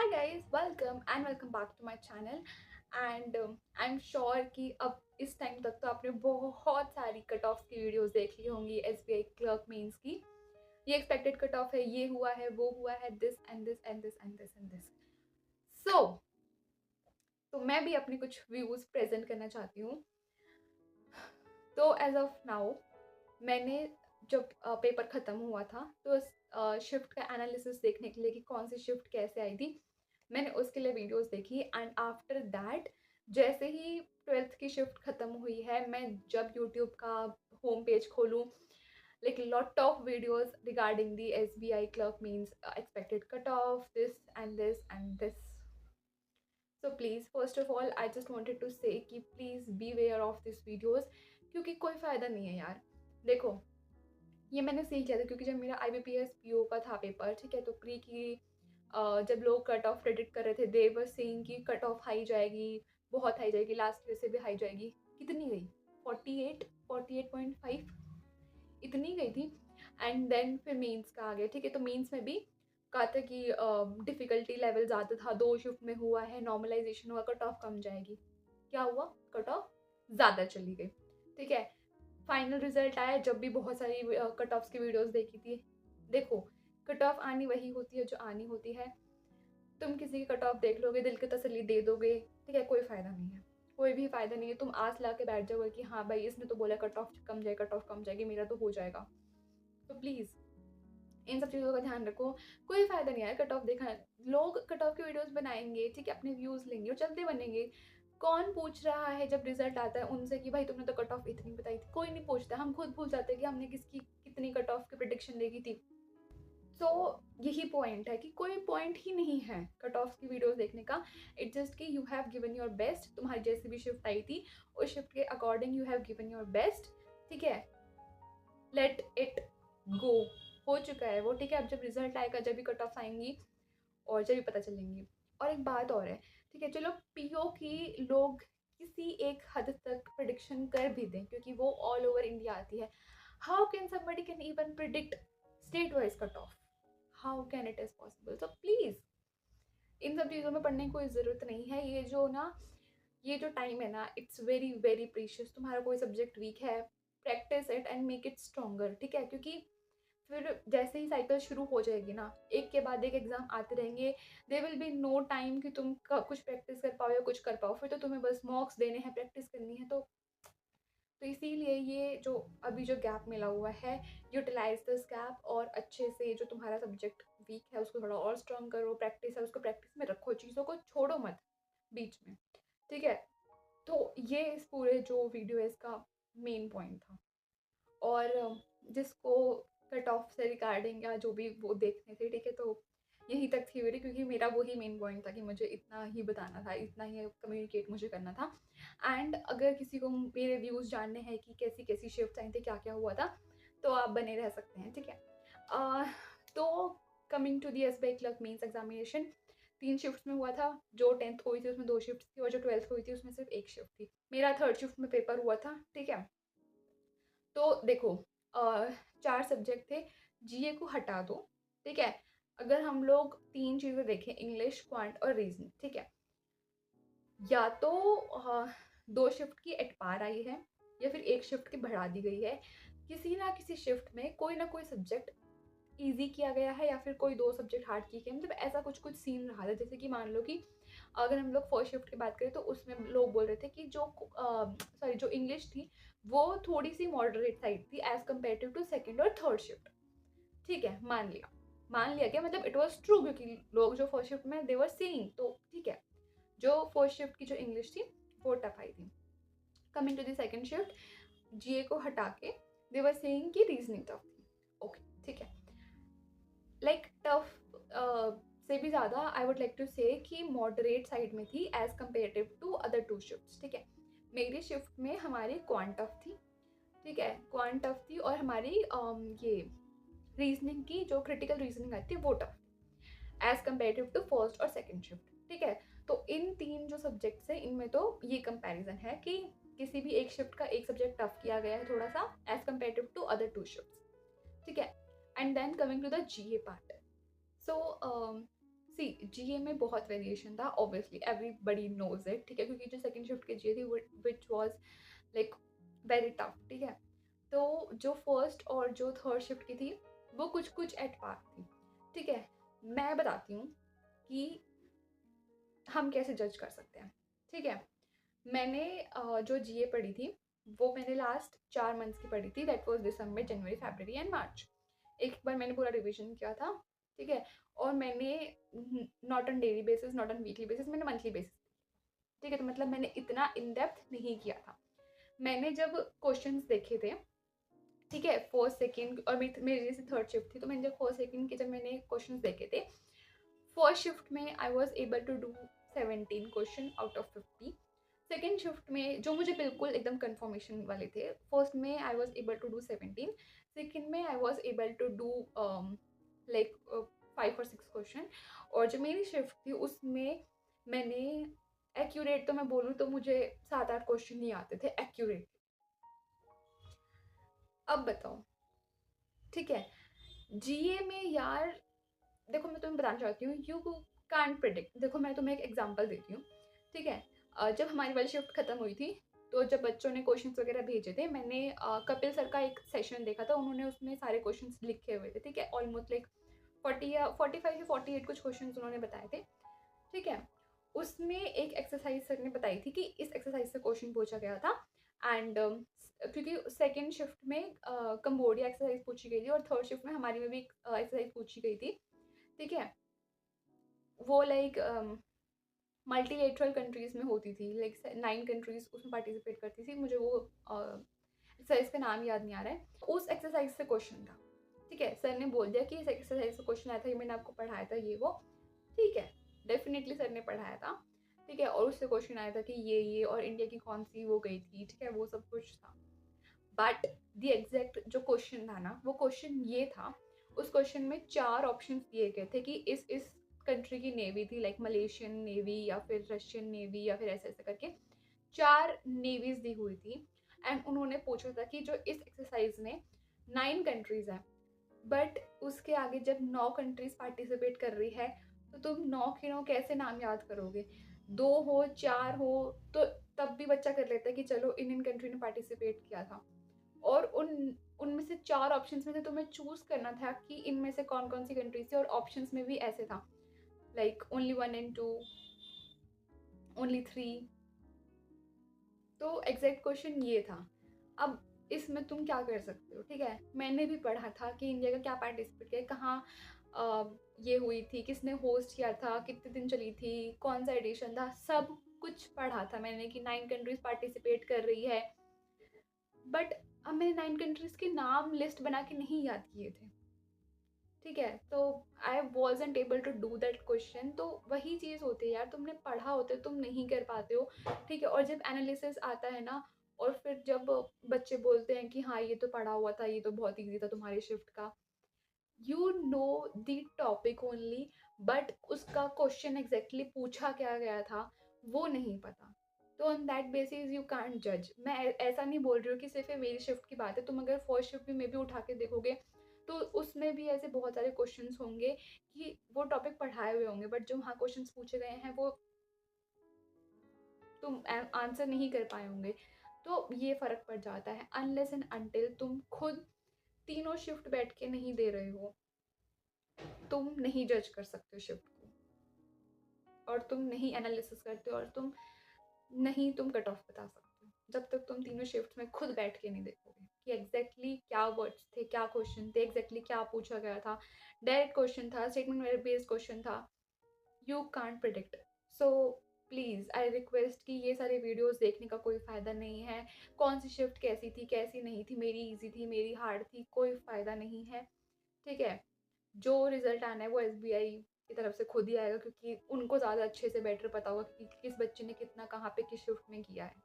Hi guys, welcome back to my channel. And I am sure कि अब इस time तक तो आपने बहुत सारी कट ऑफ की वीडियोस देख ली होंगी एसबीआई क्लर्क मेंस की। ये एक्सपेक्टेड कट ऑफ है, ये हुआ है, वो हुआ है, this and this and this and this and this. So तो मैं भी अपने कुछ व्यूज प्रेजेंट करना चाहती हूँ। तो एज ऑफ नाउ मैंने जब पेपर ख़त्म हुआ था तो शिफ्ट का एनालिसिस देखने के लिए कि कौन सी शिफ्ट कैसे आई थी, मैंने उसके लिए वीडियोस देखी। एंड आफ्टर दैट जैसे ही 12th की शिफ्ट ख़त्म हुई है, मैं जब यूट्यूब का होम पेज खोलूँ, like lot of videos regarding the S B I clerk means expected cut off this and this and this. So please first of all I just wanted to say कि please beware of this videos, क्योंकि कोई फ़ायदा नहीं है यार। देखो, ये मैंने सीख लिया था क्योंकि जब मेरा IBPS PO का था पेपर, ठीक है, तो प्री की जब लोग कट ऑफ प्रेडिक्ट कर रहे थे, दे वर सेइंग कि कट ऑफ हाई जाएगी, बहुत हाई जाएगी, लास्ट ईयर से भी हाई जाएगी। कितनी गई? 48, 48.5 इतनी गई थी। एंड देन फिर मेंस का आ गया, ठीक है, तो मेंस में भी कहा था कि डिफ़िकल्टी लेवल ज़्यादा था, 2 शिफ्ट में हुआ है, नॉर्मलाइज़ेशन हुआ, कट ऑफ कम जाएगी। क्या हुआ? कट ऑफ ज़्यादा चली गई, ठीक है। फाइनल रिजल्ट आया जब भी बहुत सारी कट ऑफ्स की वीडियोस देखी थी। देखो, कट ऑफ आनी वही होती है जो आनी होती है। तुम किसी की कट ऑफ देख लोगे, दिल की तसल्ली दे दोगे, ठीक है, कोई फ़ायदा नहीं है, कोई भी फ़ायदा नहीं है। तुम आस ला के बैठ जाओगे कि हाँ भाई, इसने तो बोला कट ऑफ कम जाए, कट ऑफ कम जाएगी, मेरा तो हो जाएगा। तो प्लीज़ इन सब चीज़ों का ध्यान रखो। कोई फ़ायदा नहीं है कट ऑफ देखा। लोग कट ऑफ की वीडियोस बनाएंगे, ठीक है, अपने व्यूज़ लेंगे और चलते बनेंगे। कौन पूछ रहा है जब रिजल्ट आता है उनसे कि भाई तुमने तो कट ऑफ इतनी बताई थी? कोई नहीं पूछता। हम खुद भूल जाते हैं कि हमने किसकी कितनी कट ऑफ की प्रिडिक्शन देखी थी। तो यही पॉइंट है कि कोई पॉइंट ही नहीं है कट ऑफ की वीडियोस देखने का। इट्स जस्ट कि you have given your best. तुम्हारी जैसी भी शिफ्ट आई थी, उस शिफ्ट के according you have given your best, ठीक है। Let it go. हो चुका है वो, ठीक है। अब जब रिजल्ट आएगा, जब भी कट ऑफ आएंगी और जब भी पता चलेंगी। और एक बात और है, ठीक है, चलो पीओ की लोग किसी एक हद तक प्रिडिक्शन कर भी दें क्योंकि वो ऑल ओवर इंडिया आती है। How can somebody can even predict state wise cut off? How can it is possible? So please इन सब चीज़ों में पढ़ने की कोई ज़रूरत नहीं है। ये जो टाइम है ना, इट्स वेरी वेरी प्रीशियस। तुम्हारा कोई सब्जेक्ट वीक है, practice it and make it stronger, ठीक है। क्योंकि फिर जैसे ही साइकिल शुरू हो जाएगी ना, एक के बाद एक एग्ज़ाम आते रहेंगे, there will be no time कि तुम कुछ प्रैक्टिस कर पाओ या कुछ कर पाओ। फिर तो तुम्हें बस मॉक्स देने हैं, प्रैक्टिस करनी है। तो इसीलिए ये जो अभी जो गैप मिला हुआ है, यूटिलाइज दिस गैप और अच्छे से जो तुम्हारा सब्जेक्ट वीक है उसको थोड़ा और स्ट्रॉन्ग करो। प्रैक्टिस है उसको प्रैक्टिस में रखो, चीज़ों को छोड़ो मत बीच में, ठीक है। तो ये इस पूरे जो वीडियो है इसका मेन पॉइंट था। और जिसको कट ऑफ से रिगार्डिंग या जो भी वो देखने थे, ठीक है, तो यहीं तक थी वीडियो क्योंकि मेरा वही मेन पॉइंट था कि मुझे इतना ही बताना था, इतना ही कम्युनिकेट मुझे करना था। एंड अगर किसी को मेरे व्यूज़ जानने हैं कि कैसी कैसी शिफ्ट्स आई थी, क्या क्या हुआ था, तो आप बने रह सकते हैं, ठीक है। तो coming to the SBI clerk mains examination, 3 shifts में हुआ था। जो 10th हुई थी उसमें 2 शिफ्ट थी और जो 12th हुई थी उसमें सिर्फ 1 शिफ्ट थी। मेरा 3rd शिफ्ट में पेपर हुआ था, ठीक है। तो देखो, 4 सब्जेक्ट थे, जीए को हटा दो, ठीक है। अगर हम लोग 3 चीज़ें देखें, इंग्लिश, क्वांट और रीजनिंग, ठीक है, या तो 2 शिफ्ट की एट पार आई है या फिर 1 शिफ्ट की बढ़ा दी गई है। किसी ना किसी शिफ्ट में कोई ना कोई सब्जेक्ट ईज़ी किया गया है या फिर कोई 2 सब्जेक्ट हार्ड किए गए, मतलब ऐसा कुछ सीन रहा था। जैसे कि मान लो कि अगर हम लोग फर्स्ट शिफ्ट की बात करें तो उसमें लोग बोल रहे थे कि जो इंग्लिश थी वो थोड़ी-सी मॉडरेट साइड थी एज़ कम्पेरेटिव टू सेकंड और थर्ड शिफ्ट, ठीक है, मान लिया क्या, मतलब इट वाज़ ट्रू क्योंकि लोग जो फर्स्ट शिफ्ट में दे वर सेइंग, तो ठीक है। जो फर्स्ट शिफ्ट की जो इंग्लिश थी वो टफ आई थी। Coming to the second shift, GA को हटा के दे वर सेइंग कि रीजनिंग टफ थी। ओके, ठीक है। लाइक टफ से भी ज़्यादा I would like to say कि मॉडरेट साइड में थी as comparative to other 2 shifts, ठीक है। मेरी शिफ्ट में हमारी क्वांट टफ थी, ठीक है, क्वांट टफ थी और हमारी ये रीजनिंग की जो क्रिटिकल रीजनिंग आती है वो tough as comparative to first और सेकंड शिफ्ट, ठीक है। तो इन 3 जो सब्जेक्ट्स हैं इनमें तो ये कंपैरिजन है कि किसी भी एक शिफ्ट का एक सब्जेक्ट टफ किया गया है थोड़ा सा as comparative to other 2 shifts, ठीक है। And then coming to the GA part. So see GA में बहुत वेरिएशन था, ऑब्वियसली एवरीबडी नोज इट, ठीक है, क्योंकि जो सेकंड शिफ्ट की जीए थी which was like very tough, ठीक है। तो जो फर्स्ट और जो थर्ड शिफ्ट की थी वो कुछ कुछ एट पार थी, ठीक है। मैं बताती हूँ कि हम कैसे जज कर सकते हैं, ठीक है। मैंने जो जीए पढ़ी थी वो मैंने लास्ट 4 मंथ्स की पढ़ी थी, that was December, January, February and March. एक बार मैंने पूरा रिवीजन किया था, ठीक है। और मैंने not on daily basis, not on weekly basis, मैंने मंथली बेसिस, ठीक है। तो मतलब मैंने इतना इन डेप्थ नहीं किया था। मैंने जब क्वेश्चंस देखे थे, ठीक है, फर्स्ट सेकेंड, और मेरी जैसे थर्ड शिफ्ट थी, तो मैंने जब फर्स्ट सेकेंड के जब मैंने क्वेश्चंस देखे थे, फर्स्ट शिफ्ट में I was able to do 17 question out of 50। Second shift में जो मुझे बिल्कुल एकदम कंफर्मेशन वाले थे, फर्स्ट में I was able to do 17, second में I was able to do like 5 और 6 क्वेश्चन। और जो मेरी शिफ्ट थी उसमें मैंने एक्यूरेट, तो मैं बोलूँ तो मुझे 7-8 क्वेश्चन नहीं आते थे एक्यूरेट। अब बताओ, ठीक है। जीए में यार देखो, मैं तुम्हें बताना चाहती हूँ, यू कांट प्रिडिक्ट। देखो मैं तुम्हें एक एग्जांपल देती हूँ, ठीक है। जब हमारी वाली शिफ्ट खत्म हुई थी, तो जब बच्चों ने क्वेश्चंस वगैरह भेजे थे, मैंने कपिल सर का एक सेशन देखा था, उन्होंने उसमें सारे क्वेश्चंस लिखे हुए थे, ठीक है। ऑलमोस्ट लाइक 40 या 45 या 48 कुछ क्वेश्चंस उन्होंने बताए थे, ठीक है। उसमें एक एक्सरसाइज सर ने बताई थी कि इस एक्सरसाइज से क्वेश्चन पूछा गया था। एंड क्योंकि सेकेंड शिफ्ट में कंबोडिया एक्सरसाइज पूछी गई थी और थर्ड शिफ्ट में हमारी में भी एक्सरसाइज पूछी गई थी, ठीक है। वो लाइक मल्टीलेटरल कंट्रीज में होती थी, लाइक 9 कंट्रीज उसमें पार्टिसिपेट करती थी। मुझे वो एक्सरसाइज का नाम याद नहीं आ रहा है। उस एक्सरसाइज से क्वेश्चन था, ठीक है। सर ने बोल दिया कि इस एक्सरसाइज से क्वेश्चन आया था, ये मैंने आपको पढ़ाया था, ये वो, ठीक है। डेफिनेटली सर ने पढ़ाया था, ठीक है। और उससे क्वेश्चन आया था कि ये और इंडिया की कौन सी वो गई थी, ठीक है, वो सब कुछ था। बट द एग्जैक्ट जो क्वेश्चन था ना, वो क्वेश्चन ये था, उस क्वेश्चन में 4 ऑप्शंस दिए गए थे कि इस कंट्री की नेवी थी, लाइक मलेशियन नेवी या फिर रशियन नेवी या फिर ऐसे ऐसे करके 4 नेवीज दी हुई थी। एंड उन्होंने पूछा था कि जो इस एक्सरसाइज में 9 कंट्रीज है, बट उसके आगे जब 9 कंट्रीज पार्टिसिपेट कर रही है, तो तुम 9 के 9 कैसे नाम याद करोगे? 2 हो 4 हो तो तब भी बच्चा कर लेता है कि चलो इन कंट्री ने पार्टिसिपेट किया था। और उनमें से 4 ऑप्शंस में से तुम्हें चूज करना था कि इनमें से कौन कौन सी कंट्रीज थी, और ऑप्शंस में भी ऐसे था लाइक ओनली 1 एंड 2, ओनली 3। तो एग्जैक्ट क्वेश्चन ये था। अब इसमें तुम क्या कर सकते हो, ठीक है। मैंने भी पढ़ा था कि इंडिया का क्या पार्टिसिपेट किया, कहाँ ये हुई थी, किसने होस्ट किया था, कितने दिन चली थी, कौन सा एडिशन था, सब कुछ पढ़ा था मैंने कि 9 कंट्रीज पार्टिसिपेट कर रही है। बट अब मैंने 9 कंट्रीज के नाम लिस्ट बना के नहीं याद किए थे, ठीक है। तो I wasn't able to do that question. तो वही चीज़ होती है यार, तुमने पढ़ा होता है, तुम नहीं कर पाते हो, ठीक है। और जब एनालिसिस आता है ना, और फिर जब बच्चे बोलते हैं कि हाँ ये तो पढ़ा हुआ था, ये तो बहुत ईजी था तुम्हारी शिफ्ट का, you know the topic only, but उसका क्वेश्चन एग्जैक्टली पूछा क्या गया था वो नहीं पता। तो on that basis you can't जज। मैं ऐसा नहीं बोल रही हूँ कि सिर्फ ये मेरी शिफ्ट की बात है, तुम अगर फर्स्ट शिफ्ट भी मे भी उठा के देखोगे तो उसमें भी ऐसे बहुत सारे क्वेश्चंस होंगे कि वो टॉपिक पढ़ाए हुए होंगे, बट जो वहाँ क्वेश्चंस पूछे गए हैं वो तुम आंसर नहीं कर पाए होंगे। तो ये फ़र्क पड़ जाता है, अनलेस एंड अनटिल तुम खुद तीनों शिफ्ट बैठ के नहीं दे रहे हो, तुम नहीं जज कर सकते हो शिफ्ट को, और तुम नहीं एनालिसिस करते हो, और तुम कट ऑफ बता सकते हो जब तक तुम तीनों शिफ्ट में खुद बैठ के नहीं देखोगे कि एग्जैक्टली क्या वर्ड्स थे, क्या क्वेश्चन थे, एग्जैक्टली क्या पूछा गया था, डायरेक्ट क्वेश्चन था, स्टेटमेंट बेस्ड क्वेश्चन था। You can't predict. So please I request कि ये सारे वीडियोस देखने का कोई फ़ायदा नहीं है। कौन सी शिफ्ट कैसी थी, कैसी नहीं थी, मेरी इजी थी, मेरी हार्ड थी, कोई फ़ायदा नहीं है, ठीक है। जो रिजल्ट आना है वो एसबीआई की तरफ से खुद ही आएगा, क्योंकि उनको ज़्यादा अच्छे से बेटर पता होगा कि किस बच्चे ने कितना कहाँ पे किस शिफ्ट में किया है।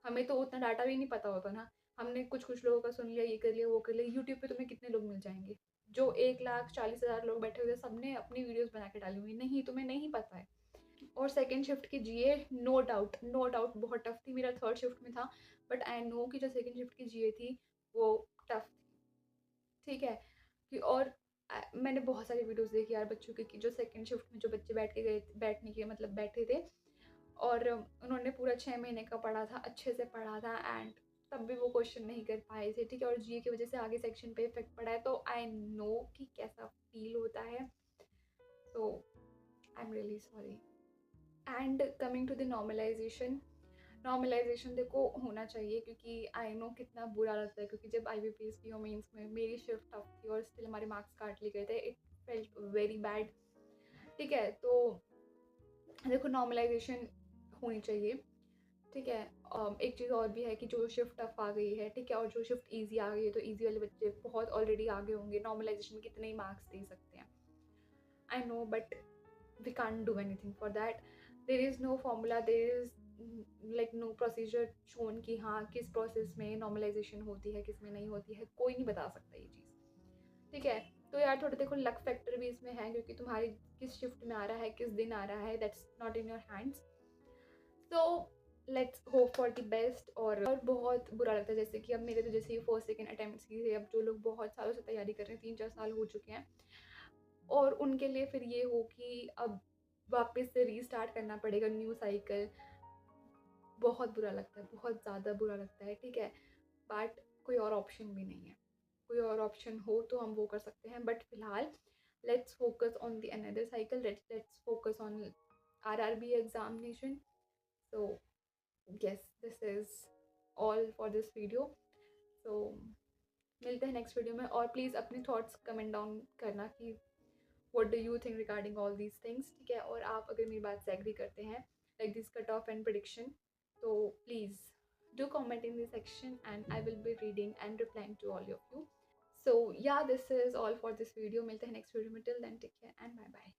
हमें तो उतना डाटा भी नहीं पता होता ना। हमने कुछ कुछ लोगों का सुन लिया, ये कर लिया, वो कर लिया। यूट्यूब पे तुम्हें कितने लोग मिल जाएंगे जो 1,40,000 लोग बैठे हुए सबने अपनी वीडियोस बना के डाली हुई, नहीं तुम्हें नहीं पता है। और सेकंड शिफ्ट की जीए नो डाउट बहुत टफ थी, मेरा थर्ड शिफ्ट में था, बट आई नो कि जो सेकंड शिफ्ट की जीए थी वो टफ थी, ठीक है। कि और मैंने बहुत सारी वीडियोस देखी यार बच्चों की कि जो सेकंड शिफ्ट में जो बच्चे बैठने के मतलब बैठे थे और उन्होंने पूरा 6 महीने का पढ़ा था, अच्छे से पढ़ा था एंड तब भी वो क्वेश्चन नहीं कर पाए थे, ठीक है। और जीए की वजह से आगे सेक्शन पे इफेक्ट पड़ा है, तो आई नो कि कैसा फील होता है। तो I am really sorry. And coming to the normalisation, normalisation देखो होना चाहिए, क्योंकि आई नो कितना बुरा लगता है, क्योंकि जब IBPS PO मेंस में मेरी शिफ्ट टफ थी और स्टिल हमारे मार्क्स काट लिए गए थे, इट फेल्ट वेरी बैड, ठीक है। तो देखो नॉर्मलाइजेशन होनी चाहिए, ठीक है। एक चीज़ और भी है कि जो शिफ्ट टफ आ गई है, ठीक है, और जो शिफ्ट ईजी आ गई है, तो ईजी वाले बच्चे बहुत ऑलरेडी आगे होंगे, नॉर्मलाइजेशन में कितने ही मार्क्स दे सकते हैं, I know, but we can't do anything for that. There is no formula, there is like no procedure shown कि हाँ किस प्रोसेस में नॉर्मलाइजेशन होती है, किस में नहीं होती है, कोई नहीं बता सकता ये चीज़, ठीक है। तो यार थोड़ा देखो लक फैक्टर भी इसमें है, क्योंकि तुम्हारी किस शिफ्ट में आ रहा है, किस दिन आ रहा है, that's not in your hands. So let's hope for the best. और बहुत बुरा लगता है, जैसे कि अब मेरे तो जैसे ही फर्स्ट सेकंड अटेम्प्ट्स की थे, अब जो लोग बहुत सालों से तैयारी कर रहे हैं, 3-4 साल हो चुके हैं, और उनके लिए फिर ये हो कि अब वापस से रीस्टार्ट करना पड़ेगा न्यू साइकिल। बहुत बुरा लगता है, बहुत ज़्यादा बुरा लगता है, ठीक है। बट कोई और ऑप्शन भी नहीं है, कोई और ऑप्शन हो तो हम वो कर सकते हैं, बट फिलहाल let's focus on the another cycle, let's focus on RRB examination. So yes, this is all for this video. So मिलते हैं नेक्स्ट वीडियो में, और प्लीज़ अपने थॉट्स कमेंट डाउन करना कि what do you think regarding all these things, ठीक है। और आप अगर मेरी बात से एग्री करते हैं like this cut off and prediction, तो please do comment in the section and I will be reading and replying to all of you. So yeah, this is all for this video. मिलते हैं next video में, till then take care and bye bye.